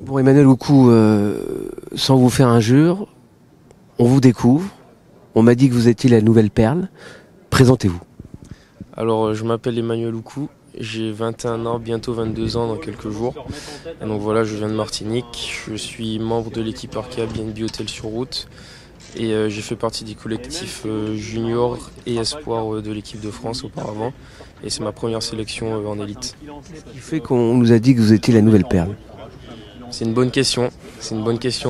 Bon, Emmanuel Oukou, sans vous faire injure, on vous découvre. On m'a dit que vous étiez la nouvelle perle. Présentez-vous. Alors, je m'appelle Emmanuel Oukou, j'ai 21 ans, bientôt 22 ans dans quelques jours. Et donc voilà, je viens de Martinique, je suis membre de l'équipe Arkea BNB Hôtel sur route et j'ai fait partie des collectifs juniors et espoirs de l'équipe de France auparavant. Et c'est ma première sélection en élite. Ce qui fait qu'on nous a dit que vous étiez la nouvelle perle. C'est une bonne question,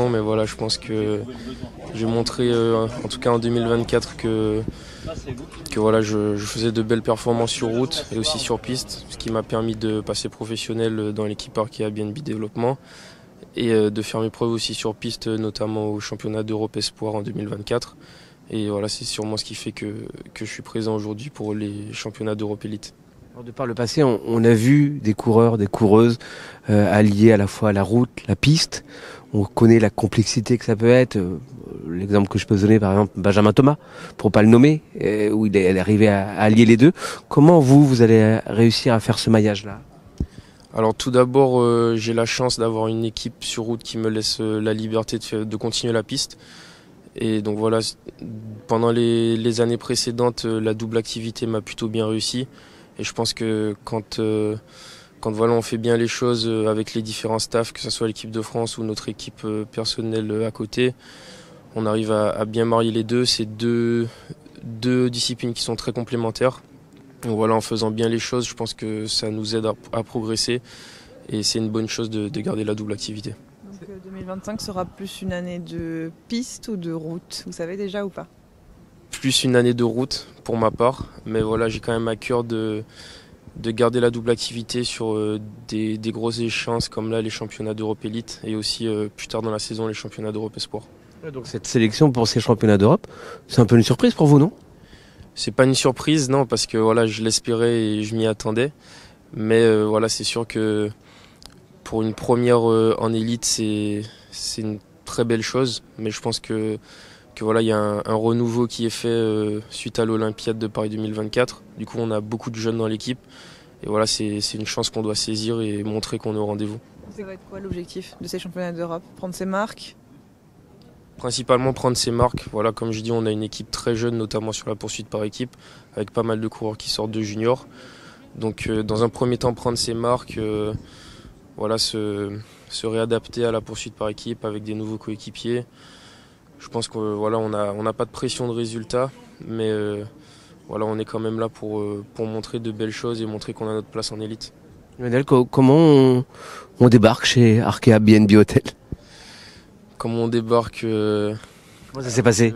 mais voilà, je pense que j'ai montré, en tout cas en 2024, que voilà, je faisais de belles performances sur route et aussi sur piste, ce qui m'a permis de passer professionnel dans l'équipe Arkea BNB Développement et de faire mes preuves aussi sur piste, notamment au championnat d'Europe Espoir en 2024. Et voilà, c'est sûrement ce qui fait que je suis présent aujourd'hui pour les championnats d'Europe Élite. Alors, de par le passé, on a vu des coureurs, des coureuses alliés à la fois à la route, la piste. On connaît la complexité que ça peut être. L'exemple que je peux donner, par exemple, Benjamin Thomas, pour pas le nommer, où elle est arrivé à allier les deux. Comment vous allez réussir à faire ce maillage-là? Alors tout d'abord, j'ai la chance d'avoir une équipe sur route qui me laisse la liberté de continuer la piste. Et donc voilà, pendant les années précédentes, la double activité m'a plutôt bien réussi. Et je pense que quand voilà, on fait bien les choses avec les différents staffs, que ce soit l'équipe de France ou notre équipe personnelle à côté, on arrive à bien marier les deux. C'est deux disciplines qui sont très complémentaires. Donc voilà, en faisant bien les choses, je pense que ça nous aide à progresser. Et c'est une bonne chose de garder la double activité. Donc 2025 sera plus une année de piste ou de route, vous savez déjà ou pas? Plus une année de route pour ma part, mais voilà, j'ai quand même à cœur de garder la double activité sur des grosses échéances comme là les championnats d'Europe Élite et aussi plus tard dans la saison les championnats d'Europe Espoir. Donc cette sélection pour ces championnats d'Europe, c'est un peu une surprise pour vous, non? C'est pas une surprise, non, parce que voilà, je l'espérais et je m'y attendais. Mais voilà, c'est sûr que pour une première en élite, c'est une très belle chose. Mais je pense que voilà, il y a un renouveau qui est fait suite à l'Olympiade de Paris 2024. Du coup, on a beaucoup de jeunes dans l'équipe. Et voilà, c'est une chance qu'on doit saisir et montrer qu'on est au rendez-vous. Ça va être quoi l'objectif de ces championnats d'Europe? Prendre ses marques? Principalement prendre ses marques. Voilà, comme je dis, on a une équipe très jeune, notamment sur la poursuite par équipe, avec pas mal de coureurs qui sortent de juniors. Donc, dans un premier temps, prendre ses marques, voilà, se réadapter à la poursuite par équipe avec des nouveaux coéquipiers. Je pense que voilà, on n'a pas de pression de résultat, mais voilà, on est quand même là pour montrer de belles choses et montrer qu'on a notre place en élite. Emmanuel, comment on débarque chez Arkea BNB Hôtel? Comment on débarque Comment ça s'est passé?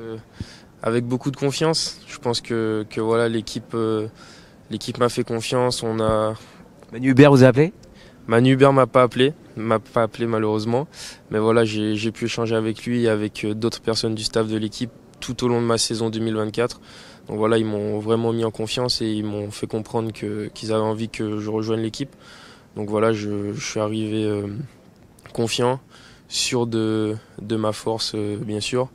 Avec beaucoup de confiance. Je pense que voilà, l'équipe m'a fait confiance. Manu Hubert vous a appelé? Manu Hubert m'a pas appelé malheureusement. Mais voilà, j'ai pu échanger avec lui et avec d'autres personnes du staff de l'équipe tout au long de ma saison 2024. Donc voilà, ils m'ont vraiment mis en confiance et ils m'ont fait comprendre qu'ils avaient envie que je rejoigne l'équipe. Donc voilà, je suis arrivé confiant, sûr de ma force bien sûr.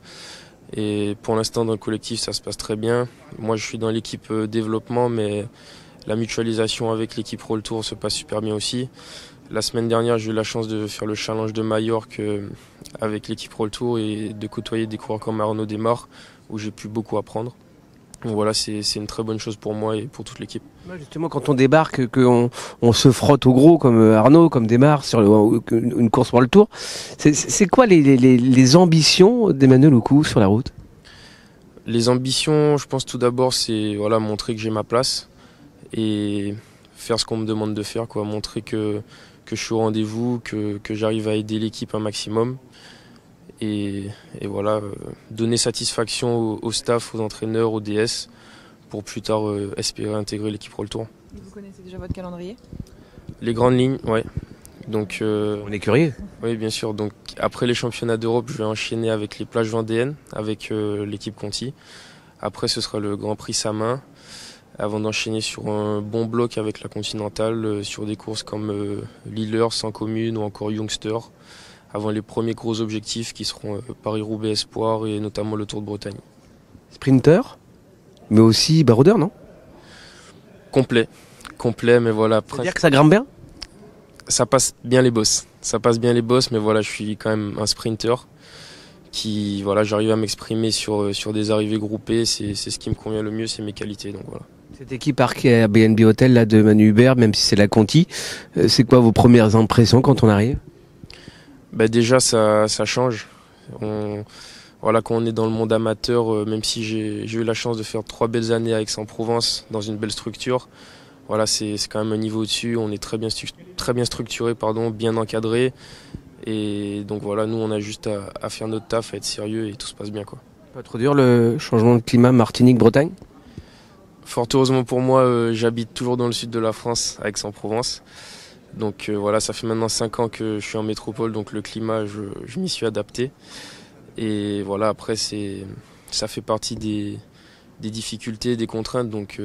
Et pour l'instant dans le collectif ça se passe très bien. Moi je suis dans l'équipe développement, mais la mutualisation avec l'équipe Roll Tour se passe super bien aussi. La semaine dernière j'ai eu la chance de faire le challenge de Majorque avec l'équipe Roll Tour et de côtoyer des coureurs comme Arnaud Desmar où j'ai pu beaucoup apprendre. Donc voilà, c'est une très bonne chose pour moi et pour toute l'équipe. Justement, quand on débarque, qu'on se frotte au gros comme Arnaud, comme Desmar sur une course pour le Tour, c'est quoi les ambitions d'Emmanuel Oukou sur la route? Les ambitions, je pense tout d'abord, c'est voilà, montrer que j'ai ma place et faire ce qu'on me demande de faire, quoi. Montrer que je suis au rendez-vous, que j'arrive à aider l'équipe un maximum. Et voilà, donner satisfaction au staff, aux entraîneurs, aux DS, pour plus tard espérer intégrer l'équipe Roll Tour. Vous connaissez déjà votre calendrier? Les grandes lignes, ouais. Donc, on est curieux. Oui, bien sûr. Donc, après les championnats d'Europe, je vais enchaîner avec les plages vendéennes, avec l'équipe Conti. Après, ce sera le Grand Prix Samin, avant d'enchaîner sur un bon bloc avec la Continentale, sur des courses comme Lillers, 100 communes ou encore Youngster, avant les premiers gros objectifs qui seront Paris-Roubaix Espoir et notamment le Tour de Bretagne. Sprinter, mais aussi baroudeur, non? Complet, mais voilà. C'est-à-dire que ça grimpe bien? Ça passe bien les bosses. Ça passe bien les bosses, mais voilà, je suis quand même un sprinter qui, voilà, j'arrive à m'exprimer sur des arrivées groupées. C'est ce qui me convient le mieux, c'est mes qualités. Donc voilà. Cette équipe parquée à BNB Hotel là, de Manu Hubert, même si c'est la Conti, c'est quoi vos premières impressions quand on arrive? Déjà, ça change. Voilà, quand on est dans le monde amateur, même si j'ai eu la chance de faire 3 belles années à Aix-en-Provence dans une belle structure, voilà, c'est quand même un niveau au-dessus. On est très bien structuré, bien encadré. Et donc voilà, nous on a juste à faire notre taf, à être sérieux et tout se passe bien, quoi. Pas trop dur le changement de climat Martinique-Bretagne? Fort heureusement pour moi, j'habite toujours dans le sud de la France, à Aix-en-Provence. Donc voilà, ça fait maintenant 5 ans que je suis en métropole, donc le climat, je m'y suis adapté. Et voilà, après, ça fait partie des difficultés, des contraintes, donc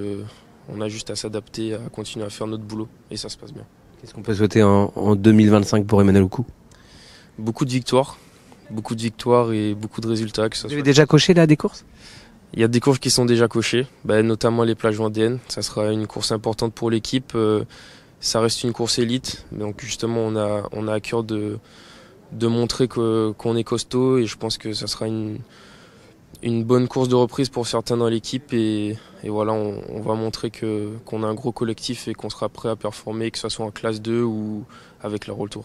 on a juste à s'adapter, à continuer à faire notre boulot, et ça se passe bien. Qu'est-ce qu'on peut souhaiter en 2025 pour Emmanuel Oukou? Beaucoup de victoires et beaucoup de résultats. Vous avez déjà coché là des courses? Il y a des courses qui sont déjà cochées, notamment les plages vendéennes. Ça sera une course importante pour l'équipe. Ça reste une course élite, donc justement on a à cœur de montrer qu'on est costaud, et je pense que ça sera une bonne course de reprise pour certains dans l'équipe, et voilà, on va montrer qu'on a un gros collectif et qu'on sera prêt à performer, que ce soit en classe 2 ou avec la Roll Tour.